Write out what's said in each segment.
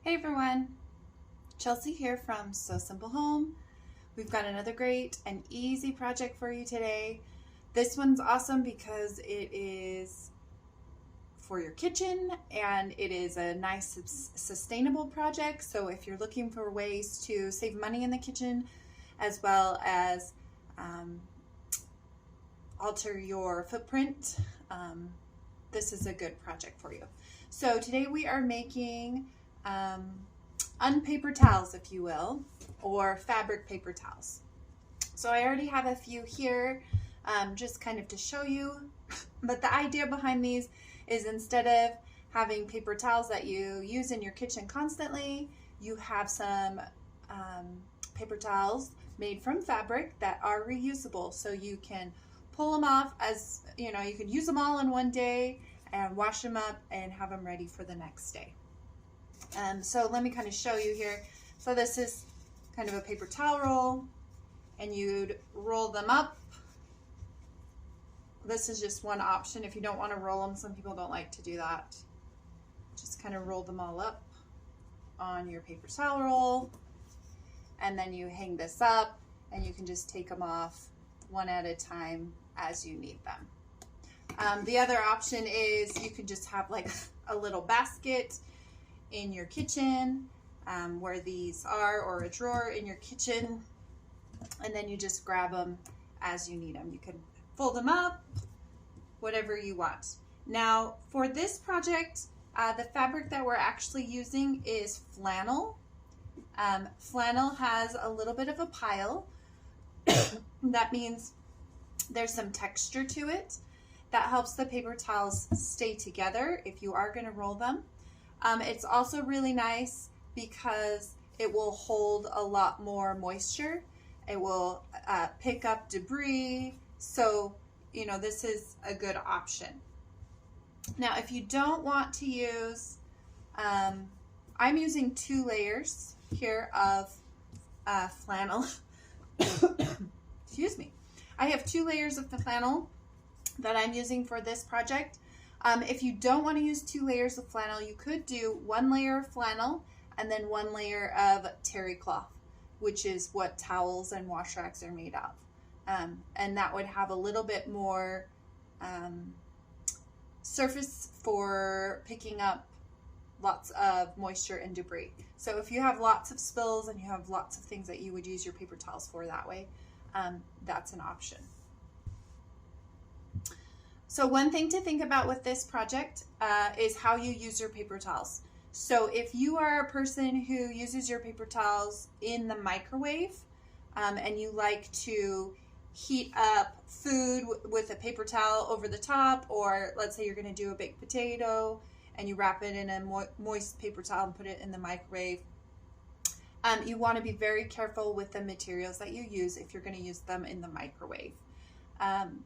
Hey everyone, Chelsea here from So Simple Home. We've got another great and easy project for you today. This one's awesome because it is for your kitchen and it is a nice sustainable project. So if you're looking for ways to save money in the kitchen as well as alter your footprint, this is a good project for you. So today we are making unpaper towels, if you will, or fabric paper towels. So I already have a few here, just kind of to show you, but the idea behind these is instead of having paper towels that you use in your kitchen constantly, you have some paper towels made from fabric that are reusable, so you can pull them off as, you know, you can use them all in one day and wash them up and have them ready for the next day. So let me kind of show you here. So this is kind of a paper towel roll, and you'd roll them up. This is just one option if you don't want to roll them. Some people don't like to do that. Just kind of roll them all up on your paper towel roll, and then you hang this up, and you can just take them off one at a time as you need them. The other option is you can just have like a little basket in your kitchen where these are, or a drawer in your kitchen, and then you just grab them as you need them. You can fold them up, whatever you want. Now for this project, the fabric that we're actually using is flannel. Flannel has a little bit of a pile. That means there's some texture to it that helps the paper towels stay together if you are going to roll them. It's also really nice because it will hold a lot more moisture. It will pick up debris. So, you know, this is a good option. Now, if you don't want to use, I'm using 2 layers here of flannel. Excuse me. I have 2 layers of the flannel that I'm using for this project. If you don't want to use 2 layers of flannel, you could do 1 layer of flannel and then 1 layer of terry cloth, which is what towels and wash racks are made of. And that would have a little bit more surface for picking up lots of moisture and debris. So if you have lots of spills and you have lots of things that you would use your paper towels for that way, that's an option. So one thing to think about with this project is how you use your paper towels. So if you are a person who uses your paper towels in the microwave and you like to heat up food with a paper towel over the top, or let's say you're going to do a baked potato and you wrap it in a moist paper towel and put it in the microwave, you want to be very careful with the materials that you use if you're going to use them in the microwave,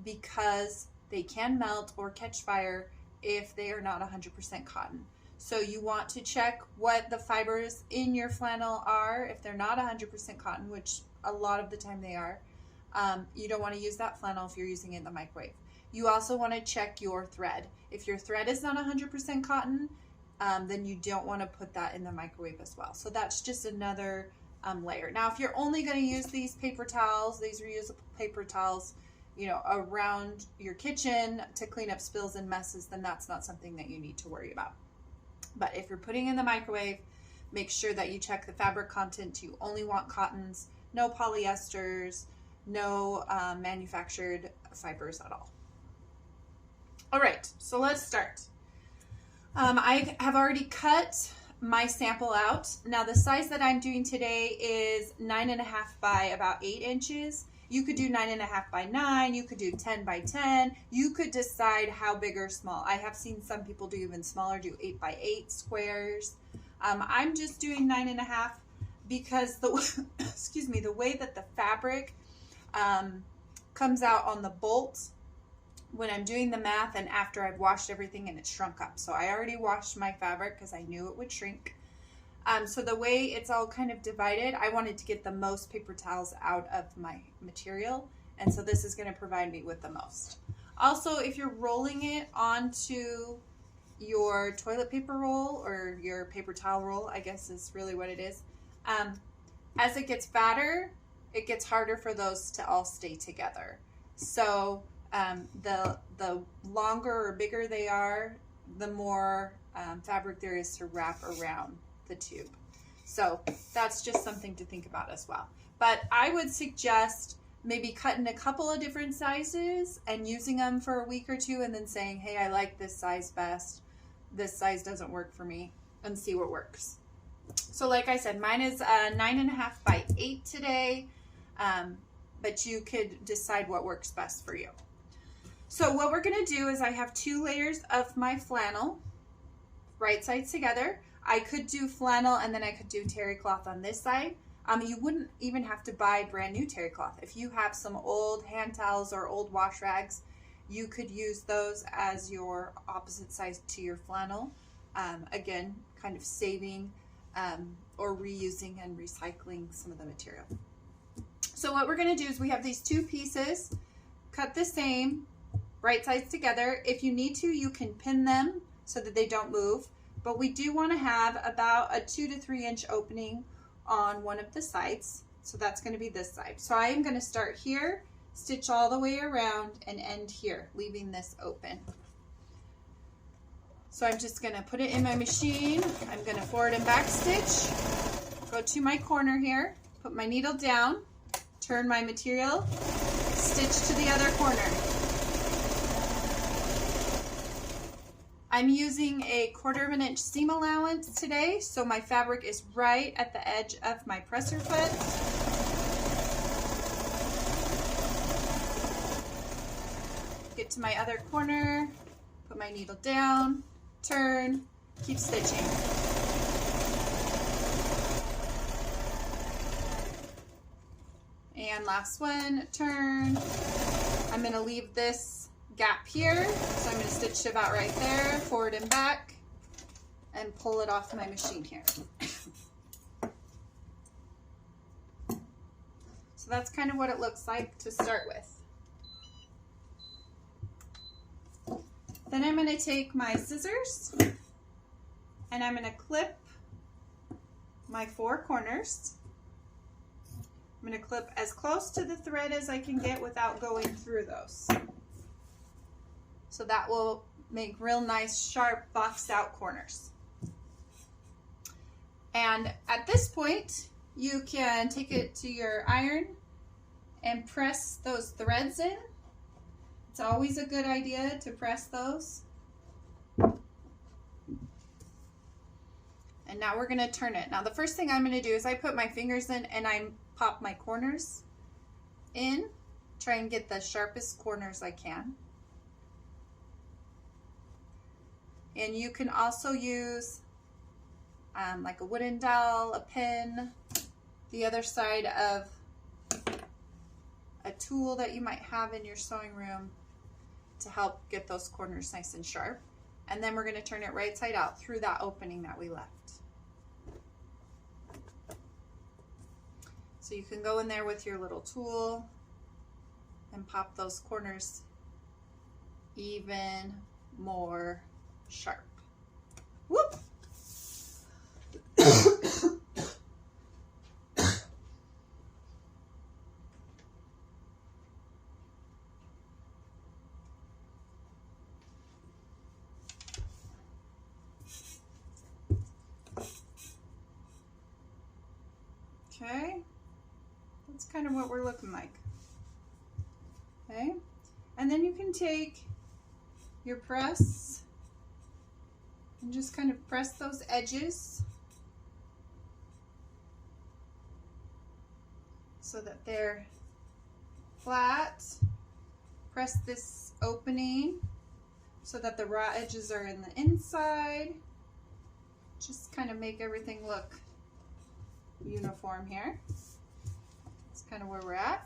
because they can melt or catch fire if they are not 100% cotton. So you want to check what the fibers in your flannel are. If they're not 100% cotton, which a lot of the time they are, you don't want to use that flannel if you're using it in the microwave. You also want to check your thread. If your thread is not 100% cotton, then you don't want to put that in the microwave as well. So that's just another layer. Now, if you're only going to use these paper towels, these reusable paper towels, you know, around your kitchen to clean up spills and messes, then that's not something that you need to worry about. But if you're putting in the microwave, make sure that you check the fabric content. You only want cottons, no polyesters, no manufactured fibers at all. All right, so let's start. I have already cut my sample out. Now the size that I'm doing today is 9.5 by about 8 inches. You could do 9.5 by 9, you could do 10 by 10. You could decide how big or small. I have seen some people do even smaller, do 8 by 8 squares. I'm just doing 9.5 because the excuse me, the way that the fabric comes out on the bolt when I'm doing the math and after I've washed everything and it's shrunk up. So I already washed my fabric because I knew it would shrink. So the way it's all kind of divided, I wanted to get the most paper towels out of my material, and so this is going to provide me with the most. Also, if you're rolling it onto your toilet paper roll, or your paper towel roll, I guess is really what it is, as it gets fatter, it gets harder for those to all stay together. So the longer or bigger they are, the more fabric there is to wrap around the tube. So that's just something to think about as well. But I would suggest maybe cutting a couple of different sizes and using them for a week or two, and then saying, hey, I like this size best. This size doesn't work for me, and see what works. So like I said, mine is 9.5 by 8 today, but you could decide what works best for you. So what we're going to do is I have 2 layers of my flannel, right sides together. I could do flannel and then I could do terry cloth on this side. You wouldn't even have to buy brand new terry cloth. If you have some old hand towels or old wash rags, you could use those as your opposite side to your flannel. Again, kind of saving or reusing and recycling some of the material. So what we're going to do is we have these 2 pieces, cut the same, right sides together. If you need to, you can pin them so that they don't move, but we do want to have about a 2 to 3 inch opening on one of the sides. So that's going to be this side. So I am going to start here, stitch all the way around, and end here, leaving this open. So I'm just going to put it in my machine. I'm going to forward and back stitch, go to my corner here, put my needle down, turn my material, stitch to the other corner. I'm using a 1/4 inch seam allowance today, so my fabric is right at the edge of my presser foot. Get to my other corner, put my needle down, turn, keep stitching. And last one, turn. I'm going to leave this gap here, so I'm going to stitch to about right there, forward and back, and pull it off my machine here. So that's kind of what it looks like to start with. Then I'm going to take my scissors and I'm going to clip my 4 corners. I'm going to clip as close to the thread as I can get without going through those. So that will make real nice, sharp, boxed out corners. And at this point, you can take it to your iron and press those threads in. It's always a good idea to press those. And now we're going to turn it. Now the first thing I'm going to do is I put my fingers in and I pop my corners in, try and get the sharpest corners I can. And you can also use like a wooden dowel, a pin, the other side of a tool that you might have in your sewing room to help get those corners nice and sharp. And then we're going to turn it right side out through that opening that we left. So you can go in there with your little tool and pop those corners even more sharp. Whoop! Okay, that's kind of what we're looking like. Okay, and then you can take your press and just kind of press those edges so that they're flat. Press this opening so that the raw edges are in the inside. Just kind of make everything look uniform here. That's kind of where we're at.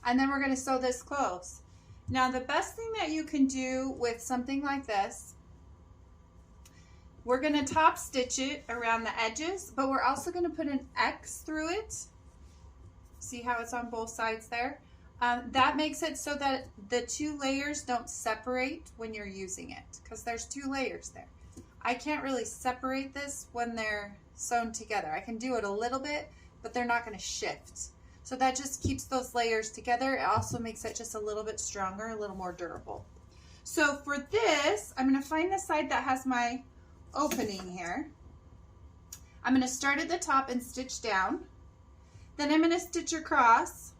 And then we're going to sew this close. Now the best thing that you can do with something like this, we're going to top stitch it around the edges, but we're also going to put an X through it. See how it's on both sides there? That makes it so that the two layers don't separate when you're using it, because there's two layers there. I can't really separate this when they're sewn together. I can do it a little bit, but they're not going to shift. So that just keeps those layers together. It also makes it just a little bit stronger, a little more durable. So for this, I'm going to find the side that has my opening here. I'm going to start at the top and stitch down. Then I'm going to stitch across.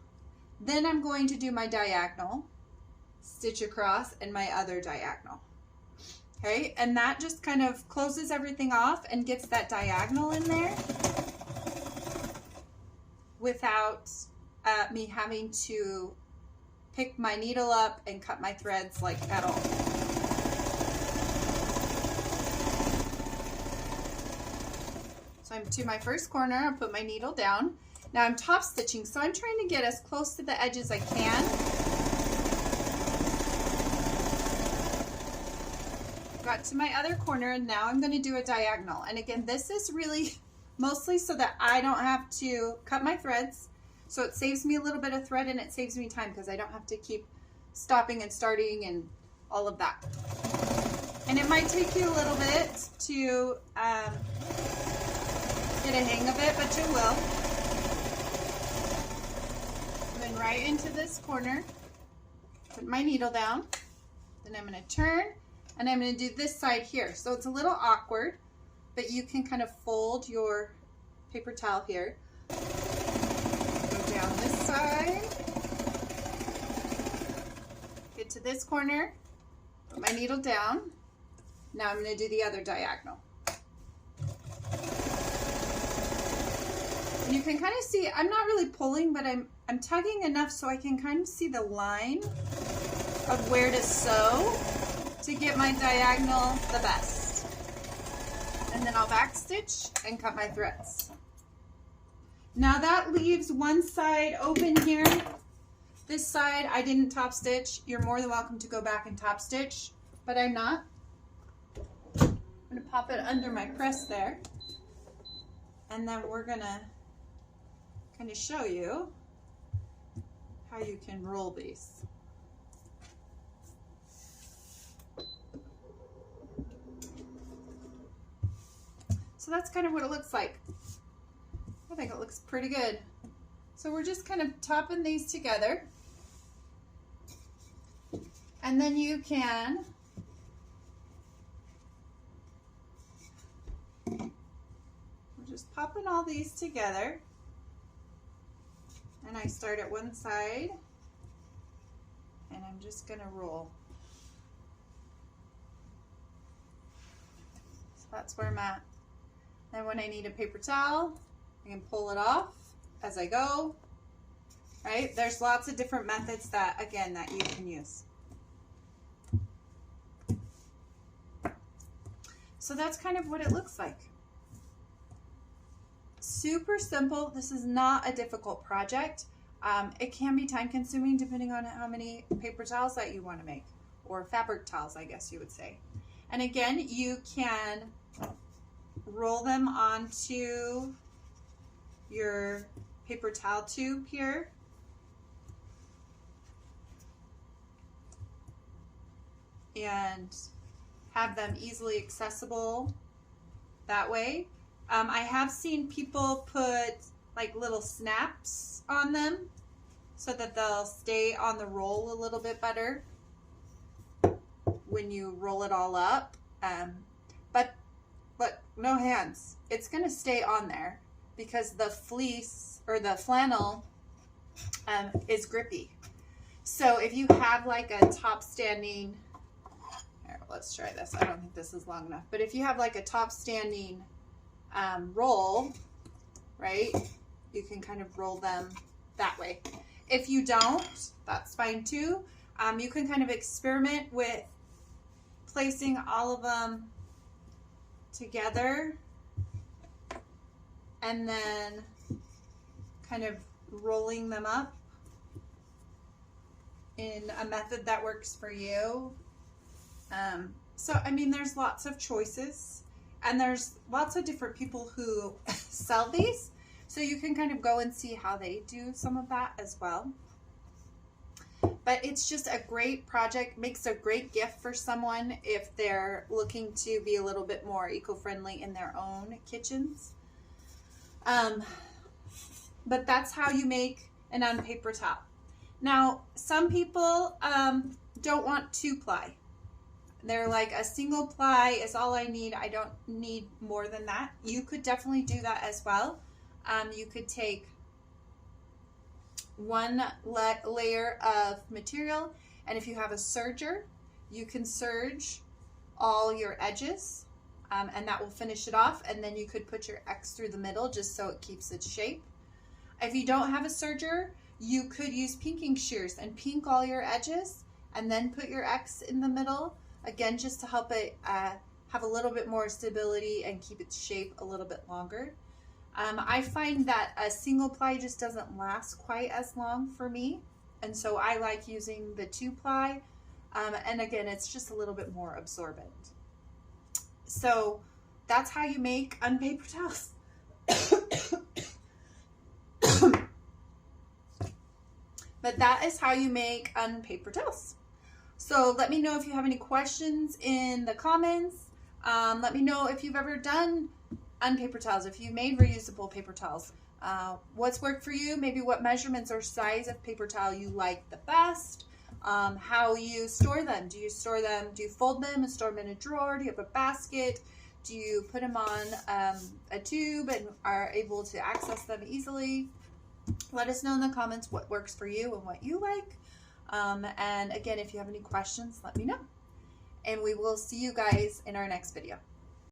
Then I'm going to do my diagonal, stitch across, and my other diagonal. Okay, and that just kind of closes everything off and gets that diagonal in there without me having to pick my needle up and cut my threads like at all. So I'm to my first corner, I'll put my needle down. Now I'm top stitching, so I'm trying to get as close to the edge as I can. Got to my other corner, and now I'm going to do a diagonal. And again, this is really mostly so that I don't have to cut my threads. So it saves me a little bit of thread and it saves me time because I don't have to keep stopping and starting and all of that. And it might take you a little bit to get a hang of it, but you will. Then right into this corner, put my needle down. Then I'm going to turn and I'm going to do this side here. So it's a little awkward, but you can kind of fold your paper towel here. Go down this side. Get to this corner, put my needle down. Now I'm going to do the other diagonal. And you can kind of see, I'm not really pulling, but I'm tugging enough so I can kind of see the line of where to sew to get my diagonal the best. And then I'll back stitch and cut my threads. Now that leaves one side open here. This side I didn't top stitch. You're more than welcome to go back and top stitch, but I'm not. I'm gonna pop it under my press there. And then we're gonna kind of show you how you can roll these. So that's kind of what it looks like. I think it looks pretty good. So we're just kind of topping these together. And then you can we're just popping all these together. And I start at one side and I'm just gonna roll. So that's where I'm at. Then when I need a paper towel, I can pull it off as I go, right? There's lots of different methods that, again, that you can use. So that's kind of what it looks like. Super simple. This is not a difficult project. It can be time consuming depending on how many paper towels that you want to make, or fabric towels, I guess you would say. And again, you can roll them onto your paper towel tube here. And have them easily accessible that way. I have seen people put like little snaps on them so that they'll stay on the roll a little bit better when you roll it all up. But no hands. It's going to stay on there because the fleece or the flannel is grippy. So if you have like a top standing, here, let's try this. I don't think this is long enough, but if you have like a top standing roll, right, you can kind of roll them that way. If you don't, that's fine too. You can kind of experiment with placing all of them together and then kind of rolling them up in a method that works for you. So, I mean, there's lots of choices and there's lots of different people who sell these. So you can kind of go and see how they do some of that as well. But it's just a great project, makes a great gift for someone if they're looking to be a little bit more eco-friendly in their own kitchens. But that's how you make an Unpaper towel. Now, some people don't want 2-ply. They're like, a single ply is all I need. I don't need more than that. You could definitely do that as well. You could take one layer of material, and if you have a serger, you can serge all your edges, and that will finish it off, and then you could put your X through the middle just so it keeps its shape. If you don't have a serger, you could use pinking shears and pink all your edges and then put your X in the middle, again just to help it have a little bit more stability and keep its shape a little bit longer. I find that a single ply just doesn't last quite as long for me, and so I like using the 2-ply, and again, it's just a little bit more absorbent. So that's how you make Unpaper towels. But that is how you make Unpaper towels. So let me know if you have any questions in the comments. Let me know if you've ever done Unpaper towels, if you made reusable paper towels. What's worked for you? Maybe what measurements or size of paper towel you like the best. How you store them. Do you store them? Do you fold them and store them in a drawer? Do you have a basket? Do you put them on a tube and are able to access them easily? Let us know in the comments what works for you and what you like. And again, if you have any questions, let me know. And we will see you guys in our next video.